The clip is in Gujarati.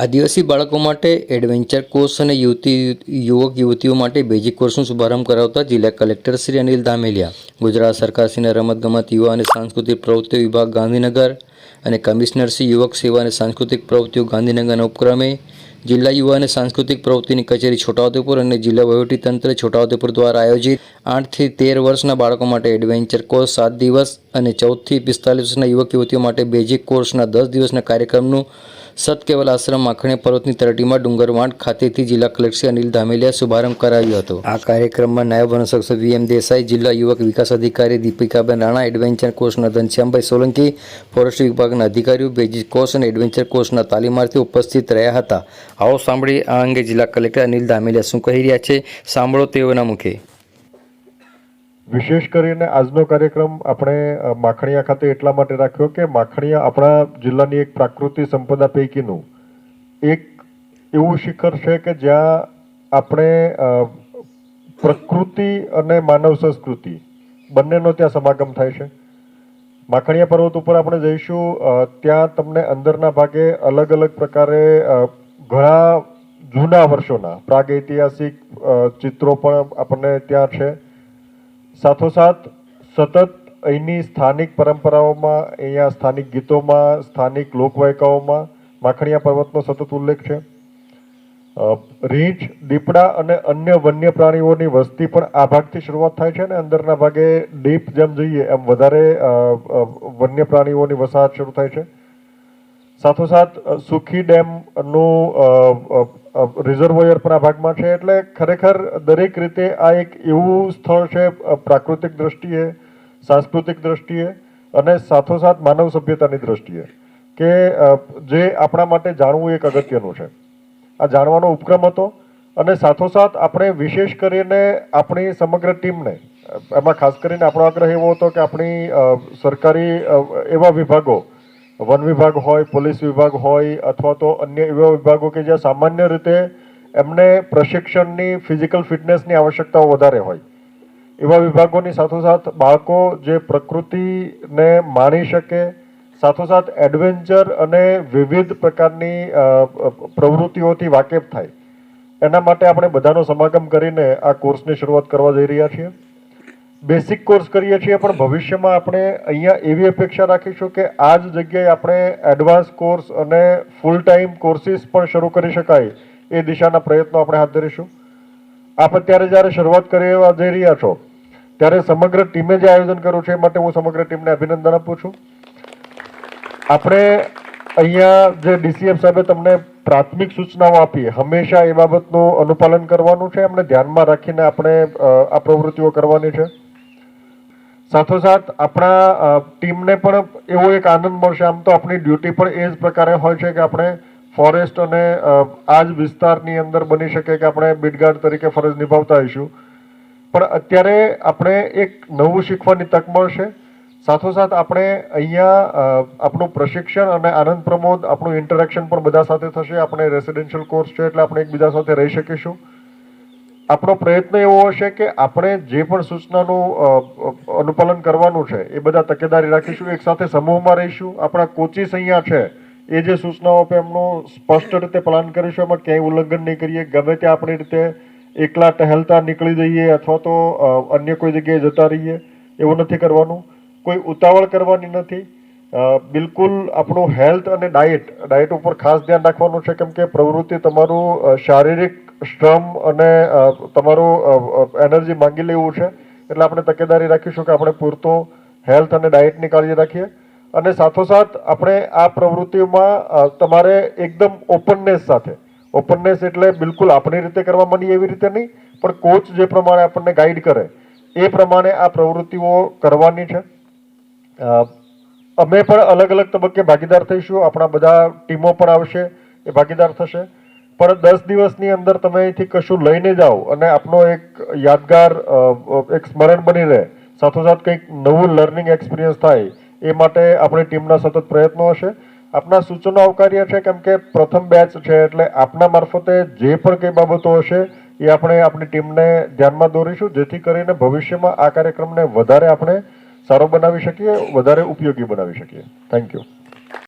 આદિવાસી બાળકો માટે એડવેન્ચર કોર્સ અને યુવક યુવતીઓ માટે બેઝિક કોર્સનો શુભારંભ કરાવતા જિલ્લા કલેક્ટર શ્રી અનિલ ધામેલિયા, ગુજરાત સરકારશ્રીના રમતગમત યુવા અને સાંસ્કૃતિક પ્રવૃત્તિઓ વિભાગ ગાંધીનગર અને કમિશનર શ્રી યુવક સેવા અને સાંસ્કૃતિક પ્રવૃત્તિઓ ગાંધીનગરના ઉપક્રમે જિલ્લા યુવા અને સાંસ્કૃતિક પ્રવૃત્તિની કચેરી છોટાઉદેપુર અને જિલ્લા વહીવટીતંત્ર છોટાઉદેપુર દ્વારા આયોજિત 8 થી 13 વર્ષના બાળકો માટે એડવેન્ચર કોર્સ 7 દિવસ અને 14 થી 45 વર્ષના યુવક યુવતીઓ માટે બેઝિક કોર્સના 10 દિવસના કાર્યક્રમનું સતકેવલ આશ્રમ માખણીયા પર્વતની તળેટીમાં ડુંગરવાંટ ખાતેથી જિલ્લા કલેક્ટર અનિલ ધામેલિયા શુભારંભ કરાવ્યો હતો। આ કાર્યક્રમમાં નાયબ વનસંરક્ષક વીએમ દેસાઈ, જિલ્લા યુવક વિકાસ અધિકારી દીપિકાબેન રાણા, એડવેન્ચર કોર્સના ઘનશ્યામભાઈ સોલંકી, ફોરેસ્ટ વિભાગના અધિકારીઓ, બેઝિક કોર્સ અને એડવેન્ચર કોર્સના તાલીમાર્થીઓ ઉપસ્થિત રહ્યા હતા। આવો સાંભળીએ આ અંગે જિલ્લા કલેક્ટર અનિલ ધામેલિયા શું કહી રહ્યા છે, સાંભળો તેઓના મુખે। વિશેષ કરીને આજનો કાર્યક્રમ આપણે માખણીયા ખાતે એટલા માટે રાખ્યો કે માખણીયા આપણા જિલ્લાની એક પ્રાકૃતિક સંપદા પૈકીનું એક એવું શિખર છે કે જ્યાં આપણે પ્રકૃતિ અને માનવ સંસ્કૃતિ બંનેનો ત્યાં સમાગમ થાય છે। માખણીયા પર્વત ઉપર આપણે જઈશું, ત્યાં તમને અંદરના ભાગે અલગ અલગ પ્રકારે ઘણા જૂના વર્ષોના પ્રાગૈતિહાસિક ચિત્રો પણ આપણને ત્યાં છે। સાથોસાથ સતત અહીંની સ્થાનિક પરંપરાઓમાં, અહીંયા સ્થાનિક ગીતોમાં, સ્થાનિક લોકવાયકાઓમાં માખણીયા પર્વતનો સતત ઉલ્લેખ છે। રીંછ, દીપડા અને અન્ય વન્ય પ્રાણીઓની વસ્તી પણ આ ભાગથી શરૂઆત થાય છે અને અંદરના ભાગે ડીપ જેમ જઈએ એમ વધારે વન્ય પ્રાણીઓની વસાહત શરૂ થાય છે। સાથોસાથ સુખી ડેમનું રિઝર્વોયર પણ આ ભાગમાં છે। એટલે ખરેખર દરેક રીતે આ એક એવું સ્થળ છે પ્રાકૃતિક દ્રષ્ટિએ, સાંસ્કૃતિક દ્રષ્ટિએ અને સાથોસાથ માનવ સભ્યતાની દ્રષ્ટિએ કે જે આપણા માટે જાણવું એક અગત્યનું છે। આ જાણવાનો ઉપક્રમ હતો અને સાથોસાથ આપણે વિશેષ કરીને આપણી સમગ્ર ટીમને, એમાં ખાસ કરીને આપણો આગ્રહ એવો હતો કે આપણી સરકારી એવા વિભાગો, વન વિભાગ હોય, પોલીસ વિભાગ હોય અથવા તો અન્ય એવા વિભાગો કે જ્યાં સામાન્ય રીતે એમને પ્રશિક્ષણની, ફિઝિકલ ફિટનેસની આવશ્યકતાઓ વધારે હોય, એવા વિભાગોની સાથોસાથ બાળકો જે પ્રકૃતિને માણી શકે, સાથોસાથ એડવેન્ચર અને વિવિધ પ્રકારની પ્રવૃત્તિઓથી વાકેફ થાય, એના માટે આપણે બધાનો સમાગમ કરીને આ કોર્સની શરૂઆત કરવા જઈ રહ્યા છીએ। બેસિક કોર્સ કરીએ છીએ પણ ભવિષ્યમાં આપણે અહીંયા એવી અપેક્ષા રાખીશું કે આ જ જગ્યાએ આપણે એડવાન્સ કોર્સ અને ફૂલ ટાઈમ કોર્સિસ પણ શરૂ કરી શકાય એ દિશાના પ્રયત્નો આપણે હાથ ધરીશું। આપ અત્યારે જ્યારે શરૂઆત કરવા જઈ રહ્યા છો ત્યારે સમગ્ર ટીમે જે આયોજન કર્યું છે એ માટે હું સમગ્ર ટીમને અભિનંદન આપું છું। આપણે અહીંયા જે ડીસીએમ સાહેબે તમને પ્રાથમિક સૂચનાઓ આપી, હંમેશા એ બાબતનું અનુપાલન કરવાનું છે, એમને ધ્યાનમાં રાખીને આપણે આ પ્રવૃત્તિઓ કરવાની છે। સાથોસાથ આપણા ટીમને પણ એવો એક આનંદ મળશે। આમ તો આપણી ડ્યુટી પણ એ જ પ્રકારે હોય છે કે આપણે ફોરેસ્ટ અને આ જ વિસ્તારની અંદર બની શકે કે આપણે બીટગાર્ડ તરીકે ફરજ નિભાવતા હોઈશું, પણ અત્યારે આપણે એક નવું શીખવાની તક મળશે। સાથોસાથ આપણે અહીંયા આપણું પ્રશિક્ષણ અને આનંદ પ્રમોદ, આપણું ઇન્ટરેક્શન પણ બધા સાથે થશે। આપણે રેસિડેન્શિયલ કોર્સ છે એટલે આપણે એકબીજા સાથે રહી શકીશું। આપણો પ્રયત્ન એવો હશે કે આપણે જે પણ સૂચનાનું અનુપાલન કરવાનું છે એ બધા તકેદારી રાખીશું, એક સાથે સમૂહમાં રહીશું। આપણા કોચિસ અહીંયા છે એ જે સૂચનાઓ આપે એમનું સ્પષ્ટ રીતે પાલન કરીશું, એમાં ક્યાંય ઉલ્લંઘન નહીં કરીએ। ગમે તે આપણી રીતે એકલા ટહેલતા નીકળી જઈએ અથવા તો અન્ય કોઈ જગ્યાએ જતા રહીએ એવું નથી કરવાનું, કોઈ ઉતાવળ કરવાની નથી। બિલકુલ આપણું હેલ્થ અને ડાયટ ઉપર ખાસ ધ્યાન રાખવાનું છે, કેમ કે પ્રવૃત્તિ તમારું શારીરિક શ્રમ અને તમારું એનર્જી માંગી લેવું છે, એટલે આપણે તકેદારી રાખીશું કે આપણે પૂરતો હેલ્થ અને ડાયટની કાળજી રાખીએ। અને સાથોસાથ આપણે આ પ્રવૃત્તિઓમાં તમારે એકદમ ઓપનનેસ સાથે, ઓપનનેસ એટલે બિલકુલ આપણી રીતે કરવા માંડીએ એવી રીતે નહીં, પણ કોચ જે પ્રમાણે આપણને ગાઈડ કરે એ પ્રમાણે આ પ્રવૃત્તિઓ કરવાની છે। અમે પણ અલગ અલગ તબક્કે ભાગીદાર થઈશું, આપણા બધા ટીમો પણ આવશે, એ ભાગીદાર થશે। પણ 10 દિવસની અંદર તમે અહીંથી કશું લઈને જાઓ અને આપનો એક યાદગાર એક સ્મરણ બની રહે, સાથોસાથ કંઈક નવું લર્નિંગ એક્સપિરિયન્સ થાય એ માટે આપણી ટીમના સતત પ્રયત્નો હશે। આપના સૂચનો આવકાર્ય છે, કેમ કે પ્રથમ બેચ છે એટલે આપના મારફતે જે પણ કંઈ બાબતો હશે એ આપણે આપણી ટીમને ધ્યાનમાં દોરીશું, જેથી કરીને ભવિષ્યમાં આ કાર્યક્રમને વધારે આપણે સારો બનાવી શકીએ, વધારે ઉપયોગી બનાવી શકીએ। Thank you.